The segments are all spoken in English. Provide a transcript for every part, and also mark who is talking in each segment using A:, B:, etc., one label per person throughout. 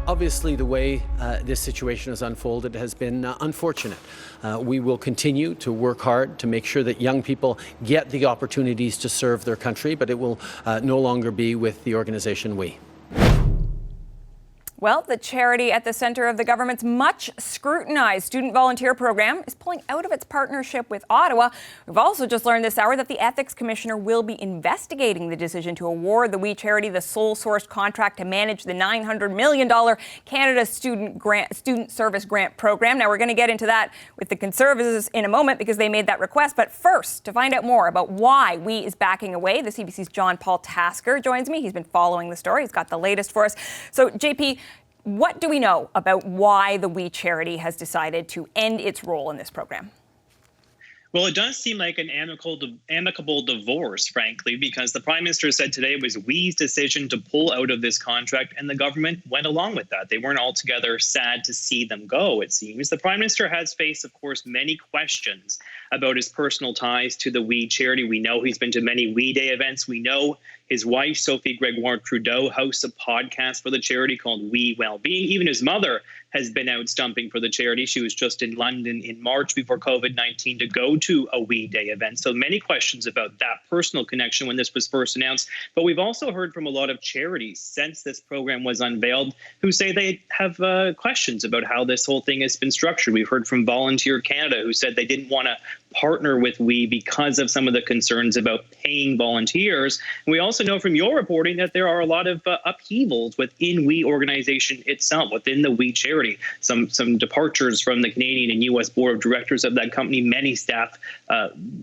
A: Obviously, the way this situation has unfolded has been unfortunate. We will continue to work hard to make sure that young people get the opportunities to serve their country, but it will no longer be with the organization We.
B: Well, the charity at the centre of the government's much scrutinised student volunteer program is pulling out of its partnership with Ottawa. We've also just learned this hour that the Ethics Commissioner will be investigating the decision to award the We charity the sole source contract to manage the $900 million Canada Student Service Grant program. Now, we're going to get into that with the Conservatives in a moment because they made that request. But first, to find out more about why We is backing away, the CBC's John Paul Tasker joins me. He's been following the story. He's got the latest for us. So, JP, what do we know about why the We charity has decided to end its role in this program?
C: Well, it does seem like an amicable divorce, frankly, because the Prime Minister said today it was We's decision to pull out of this contract, and the government went along with that. They weren't altogether sad to see them go, it seems. The Prime Minister has faced, of course, many questions about his personal ties to the We charity. We know he's been to many We Day events. We know his wife, Sophie Gregoire Trudeau, hosts a podcast for the charity called We Wellbeing. Even his mother has been out stumping for the charity. She was just in London in March before COVID-19 to go to a We Day event. So many questions about that personal connection when this was first announced. But we've also heard from a lot of charities since this program was unveiled who say they have questions about how this whole thing has been structured. We've heard from Volunteer Canada who said they didn't want to partner with We because of some of the concerns about paying volunteers. And we also know from your reporting that there are a lot of upheavals within We organization itself, within the We charity. Some departures from the Canadian and U.S. board of directors of that company. Many staff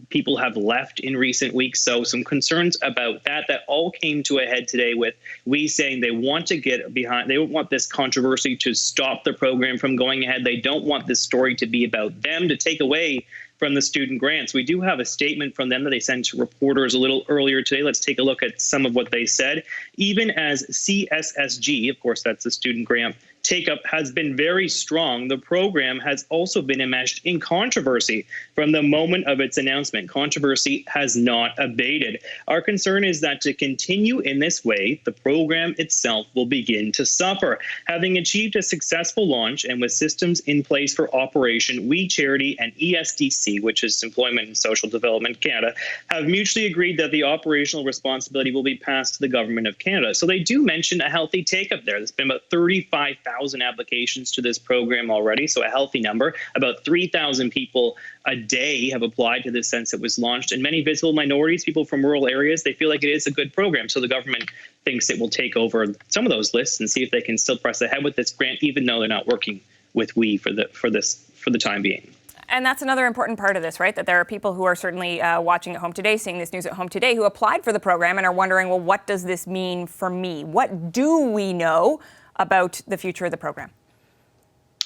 C: people have left in recent weeks. So some concerns about that all came to a head today with We saying they want to get behind, they don't want this controversy to stop the program from going ahead. They don't want this story to be about them, to take away from the student grants. We do have a statement from them that they sent to reporters a little earlier today. Let's take a look at some of what they said. Even as CSSG, of course, that's the student grant take-up, has been very strong, the program has also been enmeshed in controversy from the moment of its announcement. Controversy has not abated. Our concern is that to continue in this way, the program itself will begin to suffer. Having achieved a successful launch and with systems in place for operation, We Charity and ESDC, which is Employment and Social Development Canada, have mutually agreed that the operational responsibility will be passed to the Government of Canada. So they do mention a healthy take-up there. There's been about 35,000 applications to this program already, so a healthy number. About 3,000 people a day have applied to this since it was launched, and many visible minorities, people from rural areas, they feel like it is a good program. So the government thinks it will take over some of those lists and see if they can still press ahead with this grant, even though they're not working with We for the time being.
B: And that's another important part of this, right? That there are people who are certainly watching at home today, seeing this news at home today, who applied for the program and are wondering, well, what does this mean for me? What do we know about the future of the program?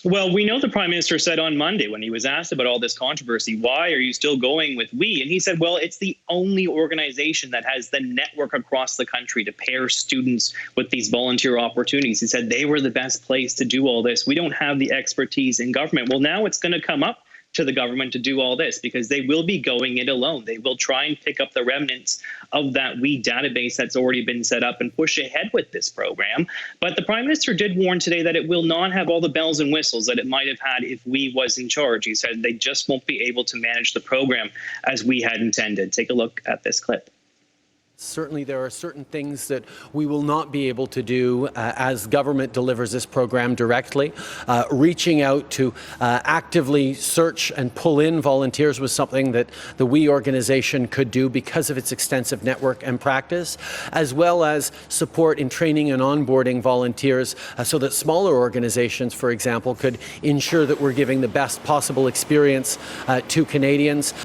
C: Well, we know the Prime Minister said on Monday when he was asked about all this controversy, why are you still going with We? And he said, well, it's the only organization that has the network across the country to pair students with these volunteer opportunities. He said they were the best place to do all this. We don't have the expertise in government. Well, now it's going to come up to the government to do all this because they will be going it alone. They will try and pick up the remnants of that We database that's already been set up and push ahead with this program. But the Prime Minister did warn today that it will not have all the bells and whistles that it might have had if We was in charge. He said they just won't be able to manage the program as We had intended. Take a look at this clip.
A: Certainly, there are certain things that we will not be able to do as government delivers this program directly. Reaching out to actively search and pull in volunteers was something that the We organization could do because of its extensive network and practice, as well as support in training and onboarding volunteers so that smaller organizations, for example, could ensure that we're giving the best possible experience to Canadians.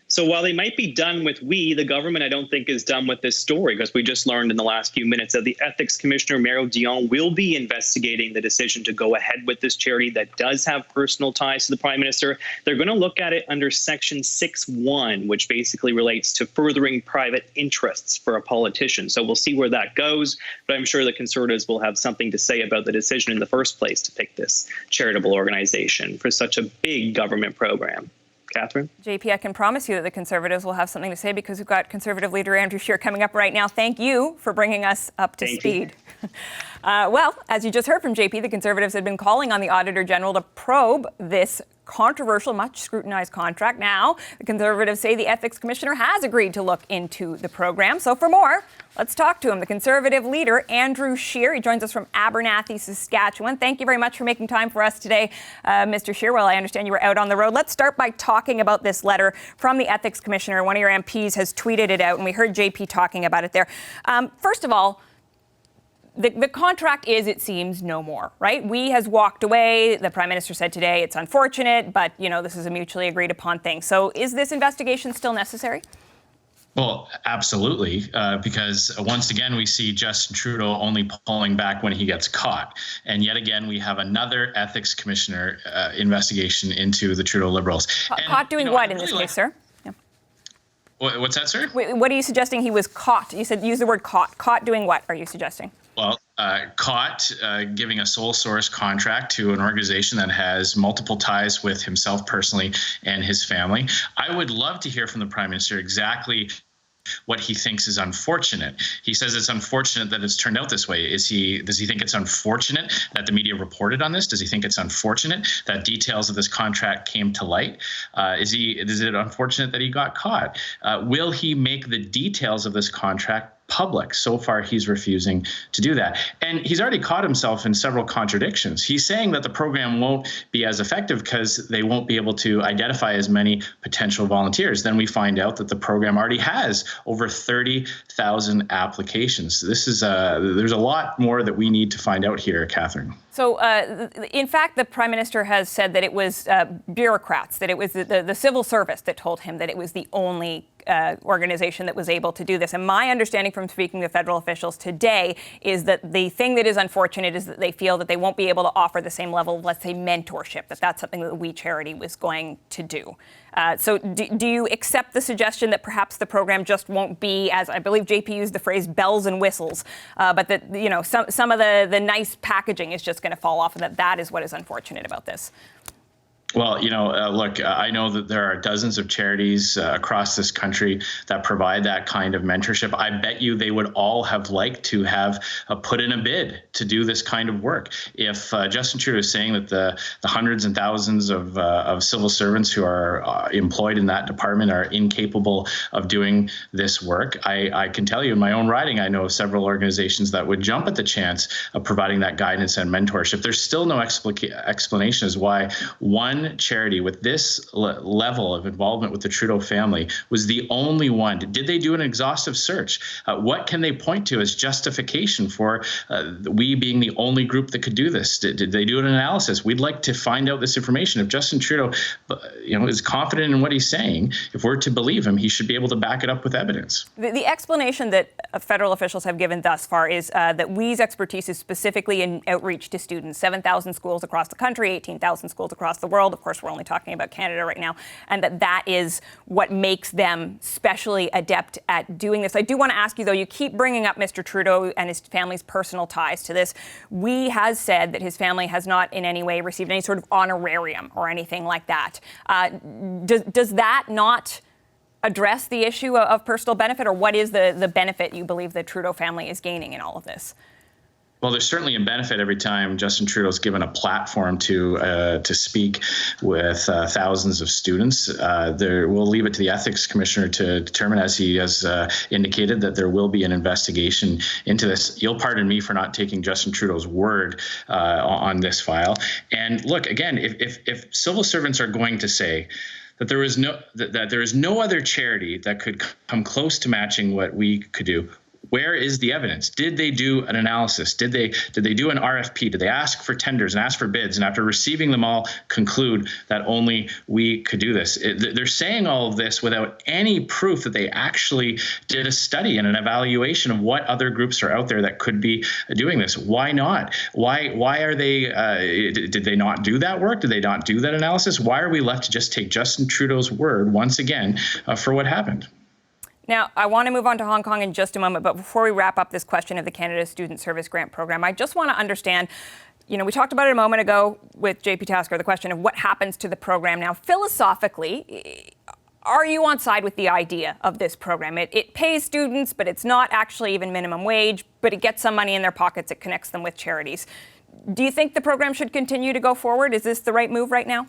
C: So while they might be done with We, the government, I don't think, is done with this story, because we just learned in the last few minutes that the Ethics Commissioner, Dion, will be investigating the decision to go ahead with this charity that does have personal ties to the Prime Minister. They're going to look at it under Section 6.1, which basically relates to furthering private interests for a politician. So we'll see where that goes, but I'm sure the Conservatives will have something to say about the decision in the first place to pick this charitable organization for such a big government program. Catherine?
B: JP, I can promise you that the Conservatives will have something to say because we've got Conservative Leader Andrew Scheer coming up right now. Thank you for bringing us up to speed. Well, as you just heard from JP, the Conservatives had been calling on the Auditor General to probe this controversial, much scrutinized contract. Now, the Conservatives say the Ethics Commissioner has agreed to look into the program. So for more, let's talk to him, the Conservative Leader Andrew Scheer. He joins us from Abernathy, Saskatchewan. Thank you very much for making time for us today, Mr. Scheer. Well, I understand you were out on the road. Let's start by talking about this letter from the Ethics Commissioner. One of your MPs has tweeted it out, and we heard JP talking about it there. First of all, the contract is, it seems, no more, right? We has walked away. The Prime Minister said today it's unfortunate, but, this is a mutually agreed upon thing. So is this investigation still necessary?
D: Well, absolutely, because once again, we see Justin Trudeau only pulling back when he gets caught. And yet again, we have another ethics commissioner investigation into the Trudeau Liberals.
B: Caught doing what in this case, sir? Yeah.
D: What's that, sir?
B: What are you suggesting he was caught? You said use the word caught. Caught doing what are you suggesting?
D: Well, caught giving a sole source contract to an organization that has multiple ties with himself personally and his family. I would love to hear from the Prime Minister exactly what he thinks is unfortunate. He says it's unfortunate that it's turned out this way. Does he think it's unfortunate that the media reported on this? Does he think it's unfortunate that details of this contract came to light? Is it unfortunate that he got caught? Will he make the details of this contract public? So far, he's refusing to do that. And he's already caught himself in several contradictions. He's saying that the program won't be as effective because they won't be able to identify as many potential volunteers. Then we find out that the program already has over 30,000 applications. This is there's a lot more that we need to find out here, Catherine.
B: So, in fact, the Prime Minister has said that it was bureaucrats, that it was the civil service that told him that it was the only organization that was able to do this. And my understanding from speaking to federal officials today is that the thing that is unfortunate is that they feel that they won't be able to offer the same level of, let's say, mentorship, that's something that the We Charity was going to do. So do you accept the suggestion that perhaps the program just won't be, as I believe JP used the phrase, bells and whistles, but that, some of the nice packaging is just going to fall off, and that is what is unfortunate about this?
D: Well, look, I know that there are dozens of charities across this country that provide that kind of mentorship. I bet you they would all have liked to have put in a bid to do this kind of work. If Justin Trudeau is saying that the hundreds and thousands of civil servants who are employed in that department are incapable of doing this work, I can tell you in my own riding, I know of several organizations that would jump at the chance of providing that guidance and mentorship. There's still no explanation as why one charity with this level of involvement with the Trudeau family was the only one. Did they do an exhaustive search? What can they point to as justification for we being the only group that could do this? Did they do an analysis? We'd like to find out this information. If Justin Trudeau, is confident in what he's saying, if we're to believe him, he should be able to back it up with evidence.
B: The explanation that federal officials have given thus far is that WE's expertise is specifically in outreach to students, 7,000 schools across the country, 18,000 schools across the world. Of course, we're only talking about Canada right now, and that is what makes them specially adept at doing this. I do want to ask you, though, you keep bringing up Mr. Trudeau and his family's personal ties to this. We has said that his family has not in any way received any sort of honorarium or anything like that. Does that not address the issue of personal benefit, or what is the benefit you believe the Trudeau family is gaining in all of this?
D: Well, there's certainly a benefit every time Justin Trudeau's given a platform to speak with thousands of students. We'll leave it to the Ethics Commissioner to determine, as he has indicated, that there will be an investigation into this. You'll pardon me for not taking Justin Trudeau's word on this file. And look, again, if civil servants are going to say that there is no other charity that could come close to matching what we could do, where is the evidence? Did they do an analysis? Did they do an RFP? Did they ask for tenders and ask for bids? And after receiving them all, conclude that only we could do this? They're saying all of this without any proof that they actually did a study and an evaluation of what other groups are out there that could be doing this. Why not? Why are they? Did they not do that work? Did they not do that analysis? Why are we left to just take Justin Trudeau's word once again for what happened?
B: Now, I want to move on to Hong Kong in just a moment, but before we wrap up this question of the Canada Student Service Grant Program, I just want to understand, we talked about it a moment ago with JP Tasker, the question of what happens to the program now. Philosophically, Are you on side with the idea of this program? It pays students, but it's not actually even minimum wage, but it gets some money in their pockets. It connects them with charities. Do you think the program should continue to go forward? Is this the right move right now?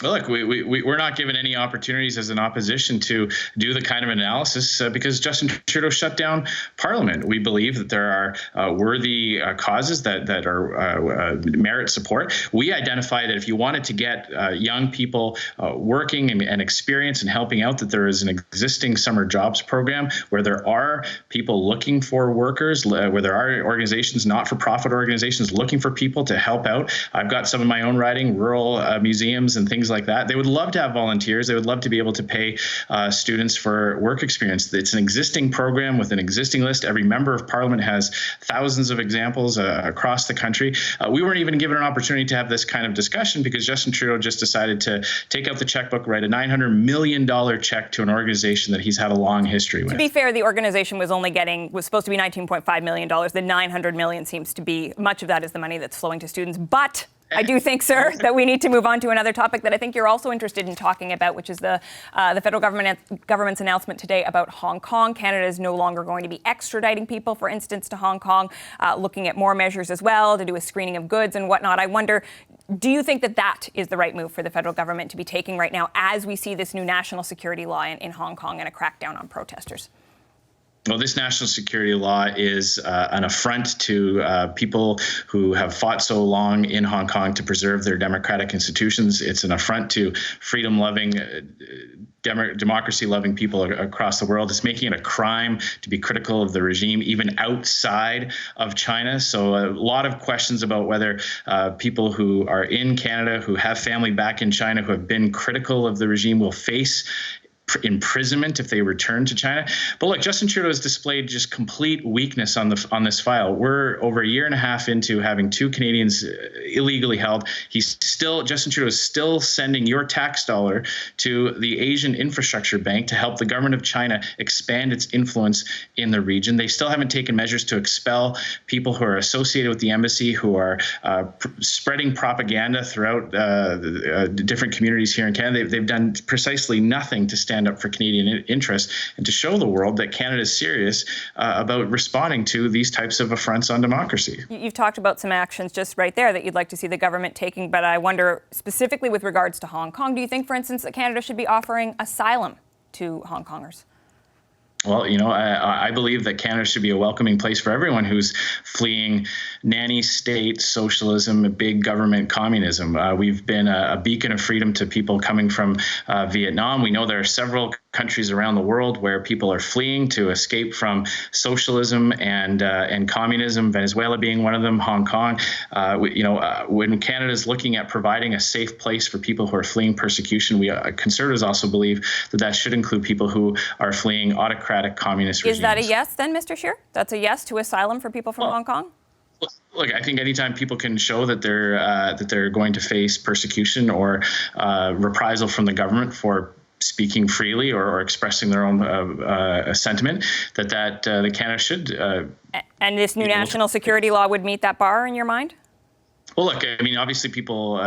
D: Well, look, we're not given any opportunities as an opposition to do the kind of analysis because Justin Trudeau shut down Parliament. We believe that there are worthy causes that are merit support. We identify that if you wanted to get young people working and experience and helping out, that there is an existing summer jobs program where there are people looking for workers, where there are organizations, not-for-profit organizations looking for people to help out. I've got some of my own writing, rural museums and things like that. They would love to have volunteers. They would love to be able to pay students for work experience. It's an existing program with an existing list. Every member of Parliament has thousands of examples across the country. We weren't even given an opportunity to have this kind of discussion because Justin Trudeau just decided to take out the checkbook, write a $900 million check to an organization that he's had a long history with.
B: To be fair, the organization was supposed to be $19.5 million. The $900 million seems to be, much of that is the money that's flowing to students. But I do think, sir, that we need to move on to another topic that I think you're also interested in talking about, which is the federal government's announcement today about Hong Kong. Canada is no longer going to be extraditing people, for instance, to Hong Kong, looking at more measures as well to do a screening of goods and whatnot. I wonder, do you think that that is the right move for the federal government to be taking right now as we see this new national security law in Hong Kong and a crackdown on protesters?
D: Well, this national security law is an affront to people who have fought so long in Hong Kong to preserve their democratic institutions. It's an affront to freedom-loving, democracy-loving people across the world. It's making it a crime to be critical of the regime, even outside of China. So a lot of questions about whether people who are in Canada, who have family back in China, who have been critical of the regime will face imprisonment if they return to China. But look, Justin Trudeau has displayed just complete weakness on this file. We're over a year and a half into having 2 Canadians illegally held. Justin Trudeau is still sending your tax dollar to the Asian Infrastructure Bank to help the government of China expand its influence in the region. They still haven't taken measures to expel people who are associated with the embassy, who are spreading propaganda throughout different communities here in Canada. They've done precisely nothing to stand up for Canadian interests and to show the world that Canada is serious about responding to these types of affronts on democracy.
B: You've talked about some actions just right there that you'd like to see the government taking, but I wonder specifically with regards to Hong Kong, do you think, for instance, that Canada should be offering asylum to Hong Kongers?
D: Well, I believe that Canada should be a welcoming place for everyone who's fleeing nanny state socialism, big government communism. We've been a beacon of freedom to people coming from Vietnam. We know there are several countries around the world where people are fleeing to escape from socialism and communism, Venezuela being one of them, Hong Kong. When Canada is looking at providing a safe place for people who are fleeing persecution, we Conservatives also believe that should include people who are fleeing autocratic communist regimes.
B: Is that a yes then, Mr. Scheer? That's a yes to asylum for people from Hong Kong?
D: Look, I think anytime people can show that they're going to face persecution or reprisal from the government for speaking freely or expressing their own sentiment, that Canada should.
B: And this new national security law would meet that bar in your mind?
D: Well, look, I mean, obviously people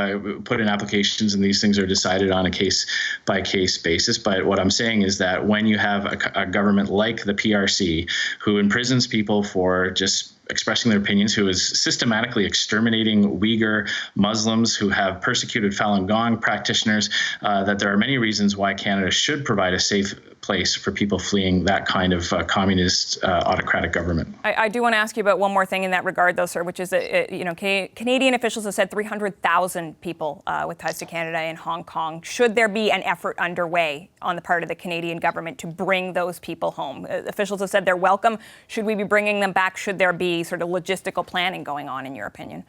D: put in applications and these things are decided on a case-by-case basis. But what I'm saying is that when you have a government like the PRC who imprisons people for just expressing their opinions, who is systematically exterminating Uyghur Muslims, who have persecuted Falun Gong practitioners, that there are many reasons why Canada should provide a safe place for people fleeing that kind of communist autocratic government.
B: I do want to ask you about one more thing in that regard, though, sir, which is that Canadian officials have said 300,000 people with ties to Canada in Hong Kong. Should there be an effort underway on the part of the Canadian government to bring those people home? Officials have said they're welcome. Should we be bringing them back? Should there be sort of logistical planning going on, in your opinion?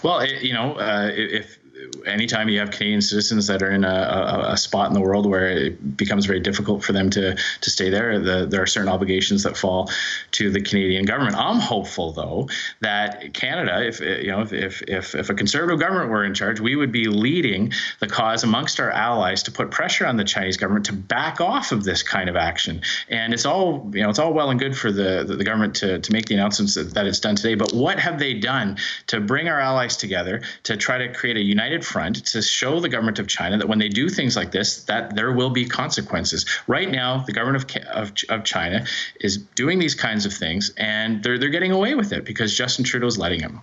D: Well, if anytime you have Canadian citizens that are in a spot in the world where it becomes very difficult for them to stay there, there are certain obligations that fall to the Canadian government. I'm hopeful, though, that Canada, if a Conservative government were in charge, we would be leading the cause amongst our allies to put pressure on the Chinese government to back off of this kind of action. And it's all well and good for the government to make the announcements that it's done today. But what have they done to bring our allies together to try to create a united united front to show the government of China that when they do things like this, that there will be consequences. Right now, the government of China is doing these kinds of things, and they're getting away with it because Justin Trudeau is letting him.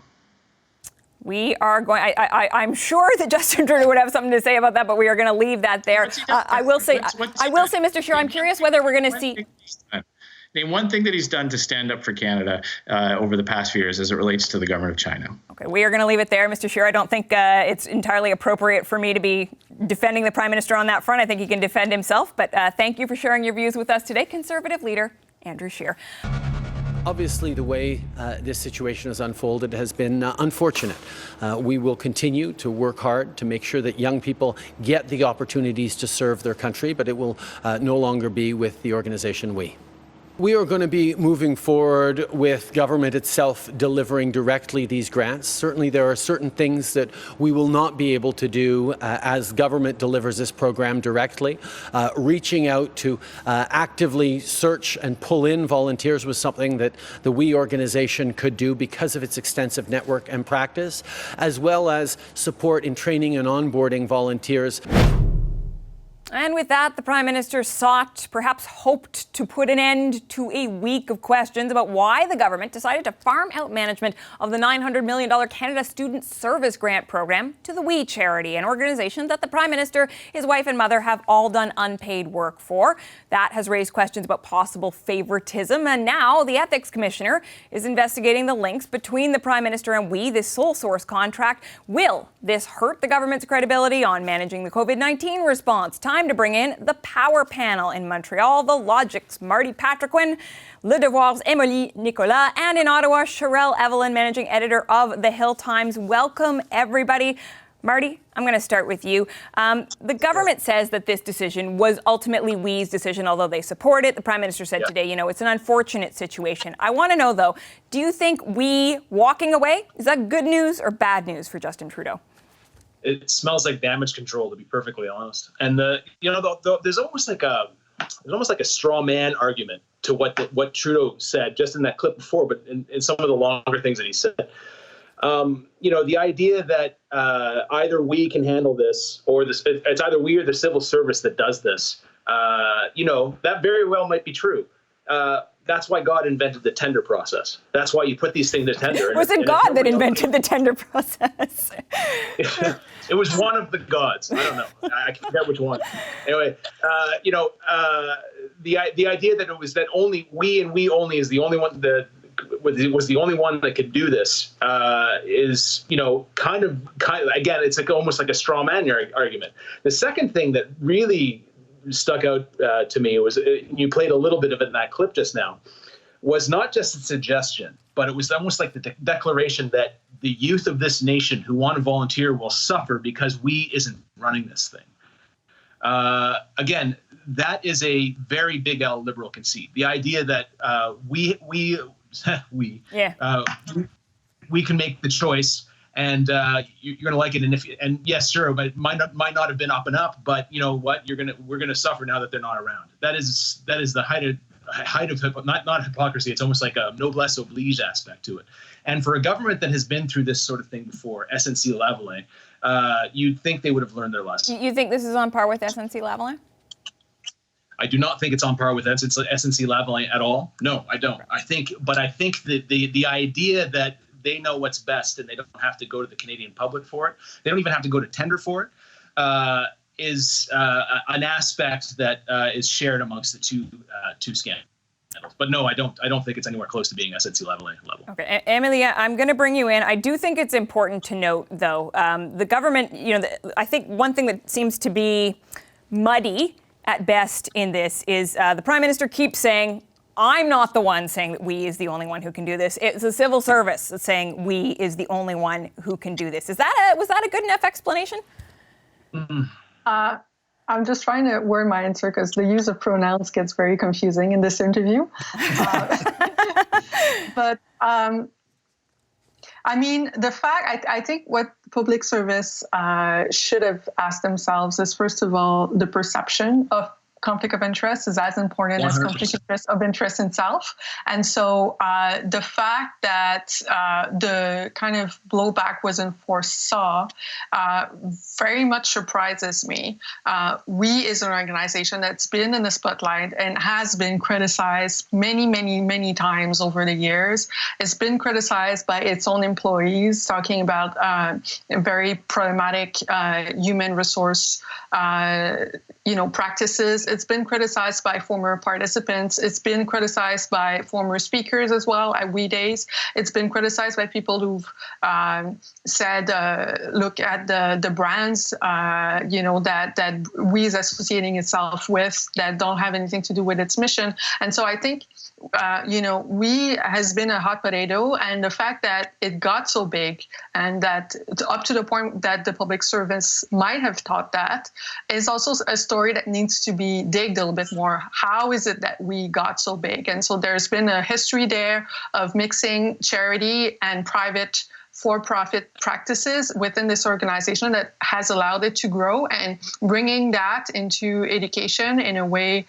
B: We are going. I'm sure that Justin Trudeau would have something to say about that, but we are going to leave that there. I will say, Mr. Scheer, I'm curious whether we're going to see.
D: Name one thing that he's done to stand up for Canada over the past few years as it relates to the government of China.
B: Okay, we are going to leave it there, Mr. Shearer. I don't think it's entirely appropriate for me to be defending the Prime Minister on that front. I think he can defend himself. But thank you for sharing your views with us today, Conservative Leader Andrew Scheer.
A: Obviously, the way this situation has unfolded has been unfortunate. We will continue to work hard to make sure that young people get the opportunities to serve their country, but it will no longer be with the organization We. We are going to be moving forward with government itself delivering directly these grants. Certainly, there are certain things that we will not be able to do as government delivers this program directly. Reaching out to actively search and pull in volunteers was something that the We organization could do because of its extensive network and practice, as well as support in training and onboarding volunteers.
B: And with that, the Prime Minister perhaps hoped to put an end to a week of questions about why the government decided to farm out management of the $900 million Canada Student Service Grant Program to the We charity, an organization that the Prime Minister, his wife and mother have all done unpaid work for. That has raised questions about possible favoritism, and now the Ethics Commissioner is investigating the links between the Prime Minister and We, this sole source contract. Will this hurt the government's credibility on managing the COVID-19 response? Time to bring in the Power Panel in Montreal, the Logic's Marty Patriquin, Le Devoir's Émilie Nicolas, and in Ottawa, Shearer Evelyn, managing editor of The Hill Times. Welcome, everybody. Marty, I'm going to start with you. The government says that this decision was ultimately We's decision, although they support it. The Prime Minister said today, it's an unfortunate situation. I want to know, though, do you think We walking away, is that good news or bad news for Justin Trudeau?
E: It smells like damage control, to be perfectly honest. And there's almost like a straw man argument to what Trudeau said just in that clip before, but in some of the longer things that he said. The idea that either We can handle this, or it's either We or the civil service that does this. That very well might be true. That's why God invented the tender process. That's why you put these things to tender.
B: Was it God that invented the tender process?
E: It was one of the gods. I don't know. I can't forget which one. Anyway, the idea that it was that only We and We only is the only one that was the only one that could do this is kind of again, it's like almost like a straw man argument. The second thing that really stuck out to me was you played a little bit of it in that clip just now, was not just a suggestion, but it was almost like the declaration that the youth of this nation who want to volunteer will suffer because We isn't running this thing. Again, that is a very big L liberal conceit. The idea that we can make the choice. And you're going to like it, and yes, sure, but it might not have been up and up. But you know what? We're gonna suffer now that they're not around. That is the height of not hypocrisy. It's almost like a noblesse oblige aspect to it. And for a government that has been through this sort of thing before, SNC Lavalin, you'd think they would have learned their lesson.
B: You think this is on par with SNC Lavalin?
E: I do not think it's on par with SNC Lavalin at all. No, I don't. I think that the idea that they know what's best and they don't have to go to the Canadian public for it, they don't even have to go to tender for it, is an aspect that is shared amongst the two scandals. But no, I don't think it's anywhere close to being SNC level.
B: Okay, Emilia, I'm going to bring you in. I do think it's important to note, though, the government, I think one thing that seems to be muddy at best in this is the Prime Minister keeps saying, I'm not the one saying that We is the only one who can do this. It's the civil service that's saying We is the only one who can do this. Was that a good enough explanation?
F: I'm just trying to word my answer because the use of pronouns gets very confusing in this interview. But the fact, I think what public service should have asked themselves is, first of all, the perception of conflict of interest is as important 100%. As conflict of interest itself. And so the fact that the kind of blowback wasn't foresaw very much surprises me. We is an organization that's been in the spotlight and has been criticized many times over the years. It's been criticized by its own employees, talking about very problematic human resource practices. It's been criticized by former participants. It's been criticized by former speakers as well at We Days. It's been criticized by people who've said, look at the brands, that We is associating itself with that don't have anything to do with its mission. And so I think, We has been a hot potato, and the fact that it got so big and that up to the point that the public service might have thought that is also a story that needs to be digged a little bit more. How is it that we got so big? And so there's been a history there of mixing charity and private for-profit practices within this organization that has allowed it to grow, and bringing that into education in a way,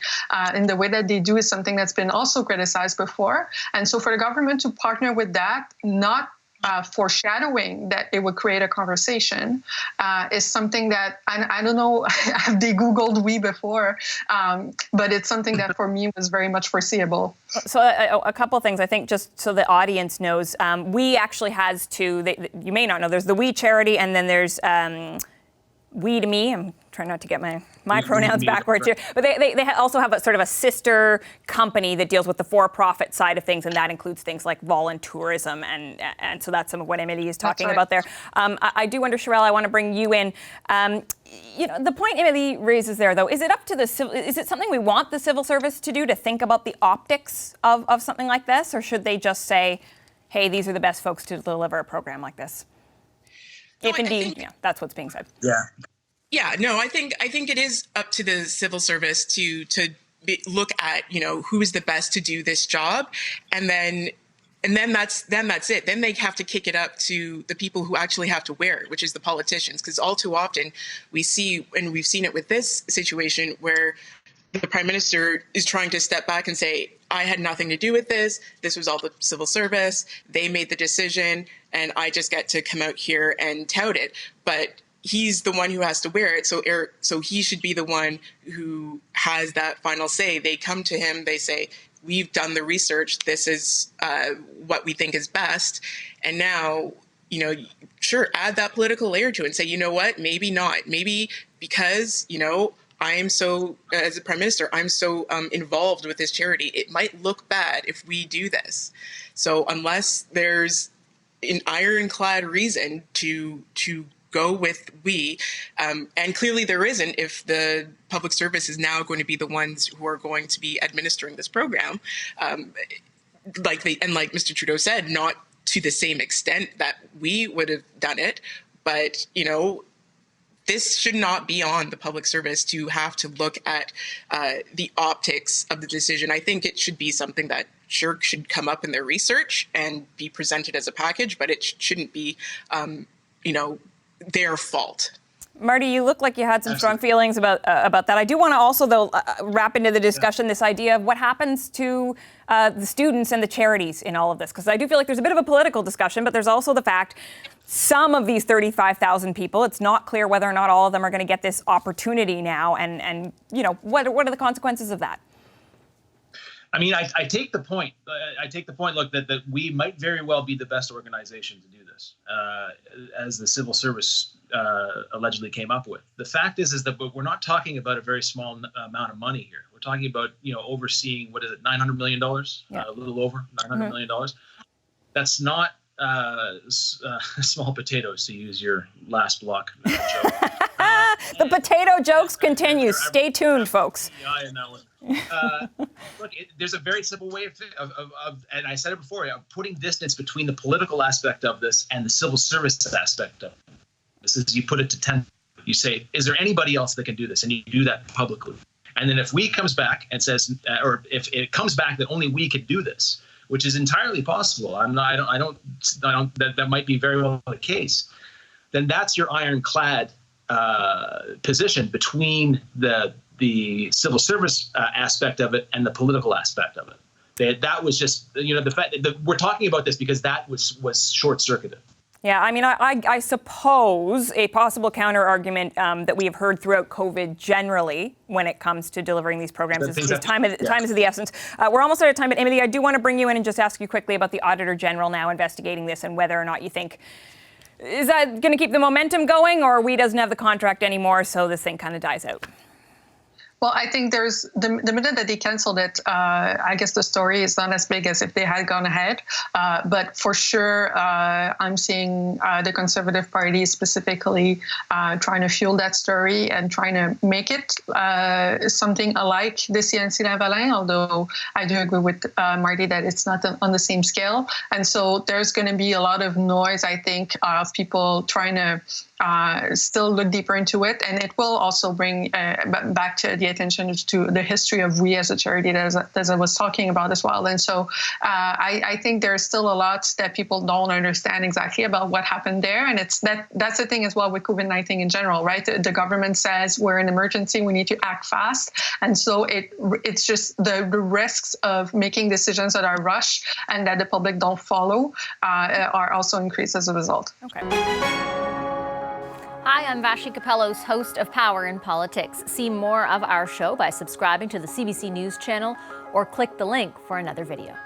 F: in the way that they do, is something that's been also criticized before. And so for the government to partner with that, not foreshadowing that it would create a conversation, is something that, I don't know, have they Googled We before, but it's something that for me was very much foreseeable.
B: So a couple of things, I think, just so the audience knows. We actually has two, you may not know, there's the We charity, and then there's We to Me. I'm trying not to get my pronouns backwards here. But they also have a sort of a sister company that deals with the for-profit side of things, and that includes things like volunteerism, and so that's some of what Emily is talking about there. I do wonder, Sorrell, I want to bring you in. The point Emily raises there, though, is it up to is it something we want the civil service to do, to think about the optics of something like this, or should they just say, hey, these are the best folks to deliver a program like this? If indeed, that's what's being said.
G: Yeah, no, I think it is up to the civil service to look at, who is the best to do this job, and then that's it. Then they have to kick it up to the people who actually have to wear it, which is the politicians, because all too often we see, and we've seen it with this situation, where the Prime Minister is trying to step back and say, I had nothing to do with this. This was all the civil service. They made the decision, and I just get to come out here and tout it. But he's the one who has to wear it, so he should be the one who has that final say. They come to him, they say, we've done the research, this is what we think is best, and now, sure, add that political layer to it and say, you know what, maybe not. Maybe because, I am so, as a Prime Minister, I'm so involved with this charity, it might look bad if we do this. So unless there's an ironclad reason to go with We, and clearly there isn't if the public service is now going to be the ones who are going to be administering this program, like Mr. Trudeau said, not to the same extent that we would have done it, but this should not be on the public service to have to look at the optics of the decision. I think it should be something that should come up in their research and be presented as a package, but it shouldn't be, their fault.
B: Marty, you look like you had some strong feelings about that. I do want to also, though, wrap into the discussion this idea of what happens to the students and the charities in all of this, because I do feel like there's a bit of a political discussion, but there's also the fact some of these 35,000 people, it's not clear whether or not all of them are going to get this opportunity now, and what are the consequences of that?
E: I mean, I take the point. Look, that we might very well be the best organization to do this, as the civil service allegedly came up with. The fact is that we're not talking about a very small amount of money here. We're talking about overseeing, what is it, $900 million, a little over $900 million. That's not small potatoes, to use your last block joke.
B: The potato jokes continue. Stay tuned, folks.
E: Look, there's a very simple way of, and I said it before, putting distance between the political aspect of this and the civil service aspect of this. Is you put it to 10. You say, is there anybody else that can do this? And you do that publicly. And then if We comes back and says, or if it comes back that only We could do this, which is entirely possible, that might be very well the case, then that's your ironclad position between the the civil service aspect of it and the political aspect of it. That was just, the fact that we're talking about this because that was short-circuited.
B: Yeah, I mean, I suppose a possible counter-argument that we have heard throughout COVID generally when it comes to delivering these programs is time is of the essence. We're almost out of time, but Emily, I do want to bring you in and just ask you quickly about the Auditor General now investigating this and whether or not you think, is that going to keep the momentum going, or we doesn't have the contract anymore, so this thing kind of dies out?
F: Well, I think there's the minute that they canceled it, I guess the story is not as big as if they had gone ahead. But for sure, I'm seeing the Conservative Party specifically trying to fuel that story and trying to make it something alike the CNC-Lavalin, although I do agree with Marty that it's not on the same scale. And so there's going to be a lot of noise, I think, of people trying to still look deeper into it, and it will also bring back to the attention to the history of we as a charity, as I was talking about as well. And so I think there's still a lot that people don't understand exactly about what happened there, and that's the thing as well with COVID-19 in general, right? The government says we're in emergency, we need to act fast, and so it's just the risks of making decisions that are rushed and that the public don't follow are also increased as a result.
B: Okay.
H: Hi, I'm Vashi Capellos, host of Power in Politics. See more of our show by subscribing to the CBC News channel or click the link for another video.